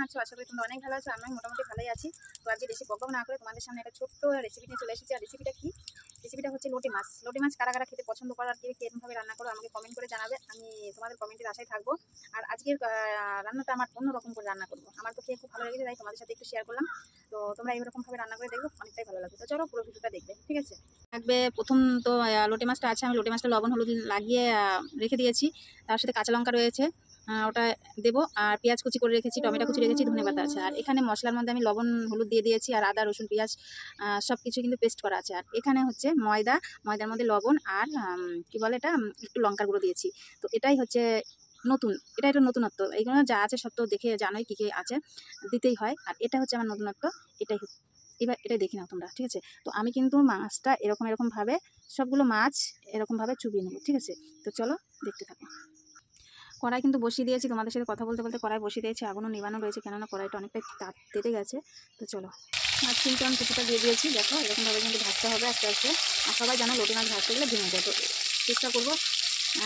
আছো? আশা করি তোমরা অনেক ভালো আছো। আমি মোটামুটি ভালোই আছি। তো আজকে বেশি বকবক না করে তোমাদের সামনে একটা ছোট্ট রেসিপি নিয়ে চলে এসেছি। আর রেসিপিটা কি? রেসিপিটা হচ্ছে লোটে মাছ। লোটে মাছ কারা কারা খেতে পছন্দ করো আর কে কিরকমভাবে রান্না করো আমাকে কমেন্ট করে জানাবে। আমি তোমাদের কমেন্টের আশায় থাকবো। আর আজকের রান্নাটা আমার অন্যরকম করে রান্না করবো। আমার তো খেয়ে খুব ভালো লেগেছে, তাই তোমাদের সাথে একটু শেয়ার করলাম। তো তোমরা এইরকমভাবে রান্না করে দেখবে, অনেকটাই ভালো লাগবে। তো চলো পুরো ভিডিওটা দেখবে, ঠিক আছে? থাকবে প্রথম তো লোটে মাছটা আছে, আমি লোটে মাছটা লবণ হলুদ লাগিয়ে রেখে দিয়েছি। তার সাথে কাঁচা লঙ্কা রয়েছে, ওটা দেবো। আর পেঁয়াজ কুচি করে রেখেছি, টমেটো কুচি রেখেছি, ধনেপাতা আছে। আর এখানে মশলার মধ্যে আমি লবণ হলুদ দিয়ে দিয়েছি, আর আদা রসুন পেঁয়াজ সব কিছু কিন্তু পেস্ট করা আছে। আর এখানে হচ্ছে ময়দার মধ্যে লবণ আর কি বলে এটা, একটু লঙ্কার গুঁড়ো দিয়েছি। তো এটাই হচ্ছে এটা একটা নতুনত্ব। এইগুলো যা আছে সব তো দেখে জানোই কী কী আছে, দিতেই হয়। আর এটা হচ্ছে আমার নতুনত্ব, এটাই এবার এটাই দেখি নাও তোমরা, ঠিক আছে? তো আমি কিন্তু মাছটা এরকমভাবে সবগুলো মাছ এরকমভাবে চুবিয়ে নেবো, ঠিক আছে? তো চলো দেখতে থাকো। কড়াই কিন্তু বসিয়ে দিয়েছি, তোমাদের সাথে কথা বলতে বলতে কড়াই বসিয়ে দিয়েছি। আগুনও নিবানো রয়েছে, কেননা কড়াইটা অনেকটাই তাপ তেতে গেছে। তো চলো, মাছ কিন্তু আমি কিছুটা দিয়ে দিয়েছি। দেখো এরকমভাবে কিন্তু ভাজতে হবে আস্তে আস্তে। আর সবাই জানো লোটে মাছ ভাজতে গেলে ভেঙে যায়, তো চেষ্টা করবো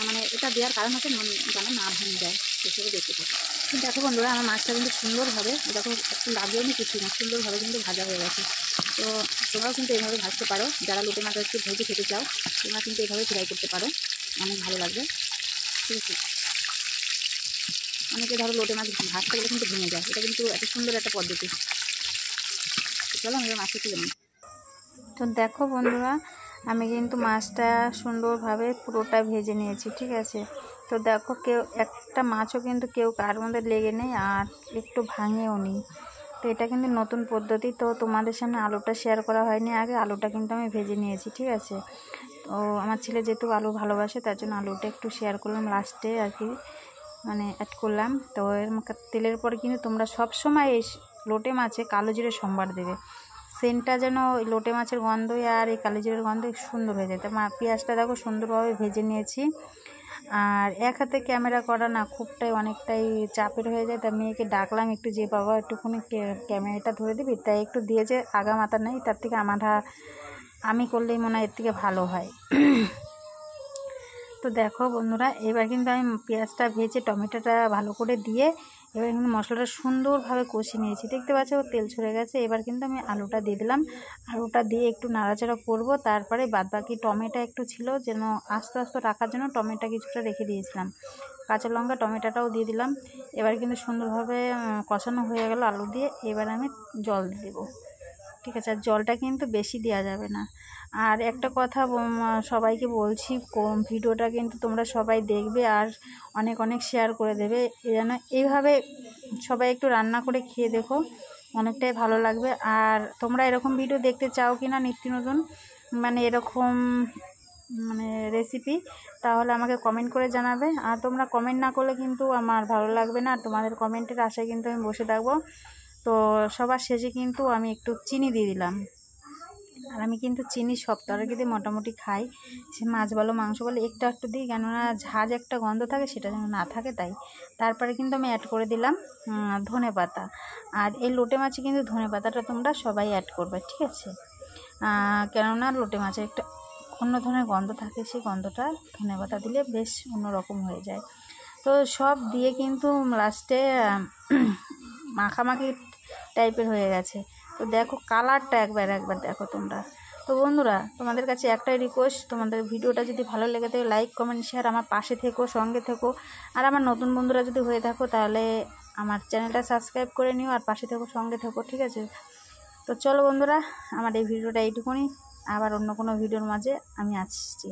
মানে এটা দেওয়ার কারণ হচ্ছে যেন না ভেঙে যায়, সেসবে দেখতে থাকি। কিন্তু দেখো বন্ধুরা, আমার মাছটা কিন্তু সুন্দরভাবে, দেখো একটু লাগেও নি কিছুই না, সুন্দরভাবে কিন্তু ভাজা হয়ে গেছে। তো তোমরাও কিন্তু এইভাবে ভাজতে পারো, যারা লোটে মাছ একটু ভেজে খেতে চাও তোমরা কিন্তু এইভাবে ট্রাই করতে পারো, অনেক ভালো লাগবে, ঠিক আছে? অনেকে ধরো লোটে মাছ ভাজতে গেলে কিন্তু ভেঙে যায়, এটা কিন্তু এত সুন্দর একটা পদ্ধতি। চলো আমি মাছটা তুলে নিই। তো দেখো বন্ধুরা, আমি কিন্তু মাছটা সুন্দরভাবে পুরোটা ভেজে নিয়েছি, ঠিক আছে? তো দেখো একটা মাছও কিন্তু কার মধ্যে লেগে নেই, আর একটু ভাঙেও নি। তো এটা কিন্তু নতুন পদ্ধতি। তো তোমাদের সামনে আলুটা শেয়ার করা হয়নি আগে, আলুটা কিন্তু আমি ভেজে নিয়েছি, ঠিক আছে? তো আমার ছেলে যেহেতু আলু ভালোবাসে, তার জন্য আলুটা একটু শেয়ার করলাম লাস্টে আর কি, মানে অ্যাড করলাম। তো এর তেলের পরে কিন্তু তোমরা সবসময় এই লোটে মাছে কালো জিরে সম্বার দেবে, সেন্টটা যেন ওই লোটে মাছের গন্ধই আর এই কালো জিরের গন্ধ সুন্দর হয়ে যায়। তো পেঁয়াজটা দেখো সুন্দরভাবে ভেজে নিয়েছি। আর এক হাতে ক্যামেরা করা না অনেকটাই চাপের হয়ে যায়, তা মেয়েকে ডাকলাম একটু, যে বাবা একটুখানি ক্যামেরাটা ধরে দিবি, তাই একটু দিয়েছে। আগা মাথা নেই, তার থেকে আমি করলেই মনে হয় এর থেকে ভালো হয়। তো দেখো বন্ধুরা, এবার কিন্তু আমি পেঁয়াজটা ভেজে টমেটোটা ভালো করে দিয়ে এবার কিন্তু মশলাটা সুন্দরভাবে কষিয়ে নিয়েছি, দেখতে পাচ্ছ তেল ছড়ে গেছে। এবার কিন্তু আমি আলুটা দিয়ে দিলাম, আলুটা দিয়ে একটু নাড়াচাড়া করব। তারপরে বাদবাকি টমেটো একটু ছিল, যেন আস্তে আস্তে রাখার জন্য টমেটো কিছুটা রেখে দিয়েছিলাম, কাঁচা লঙ্কা টমেটোটাও দিয়ে দিলাম। এবার কিন্তু সুন্দরভাবে কষানো হয়ে গেল আলু দিয়ে। এবার আমি জল দিয়ে দেবো, ঠিক আছে? আর জলটা কিন্তু বেশি দেওয়া যাবে না। আর একটা কথা সবাইকে বলছি, ভিডিওটা কিন্তু তোমরা সবাই দেখবে আর অনেক অনেক শেয়ার করে দেবে, যেন এইভাবে সবাই একটু রান্না করে খেয়ে দেখো, অনেকটাই ভালো লাগবে। আর তোমরা এরকম ভিডিও দেখতে চাও কি না নিত্য নতুন, মানে এরকম রেসিপি, তাহলে আমাকে কমেন্ট করে জানাবে। আর তোমরা কমেন্ট না করলে কিন্তু আমার ভালো লাগবে না, আর তোমাদের কমেন্টের আশায় কিন্তু আমি বসে থাকবো। তো সবার শেষে কিন্তু আমি একটু চিনি দিয়ে দিলাম। আর আমি কিন্তু চিনি সব তরকারিতে মোটামুটি খাই, সে মাছ বলো মাংস বলো একটু দিই, কেননা ঝাঁজ একটা গন্ধ থাকে, সেটা যেন না থাকে তাই। তারপরে কিন্তু আমি অ্যাড করে দিলাম ধনেপাতা। আর এই লোটে মাছে কিন্তু ধনেপাতাটা তোমরা সবাই অ্যাড করবে, ঠিক আছে? কেননা লোটে মাছের একটা অন্য ধরনের গন্ধ থাকে, সেই গন্ধটা ধনেপাতা দিলে বেশ অন্যরকম হয়ে যায়। তো সব দিয়ে কিন্তু লাস্টে মাখামাখি টাইপের হয়ে গেছে। তো দেখো কালারটা একবার দেখো তোমরা। তো বন্ধুরা, তোমাদের কাছে একটাই রিকোয়েস্ট, তোমাদের ভিডিওটা যদি ভালো লেগে থাকে লাইক কমেন্ট শেয়ার, আমার পাশে থেকো, সঙ্গে থেকো। আর আমার নতুন বন্ধুরা যদি হয়ে থাকো তাহলে আমার চ্যানেলটা সাবস্ক্রাইব করে নিও, আর পাশে থেকো, সঙ্গে থেকো, ঠিক আছে? তো চলো বন্ধুরা, আমার এই ভিডিওটা এইটুকুনি, আবার অন্য কোনো ভিডিওর মাঝে আমি আসছি।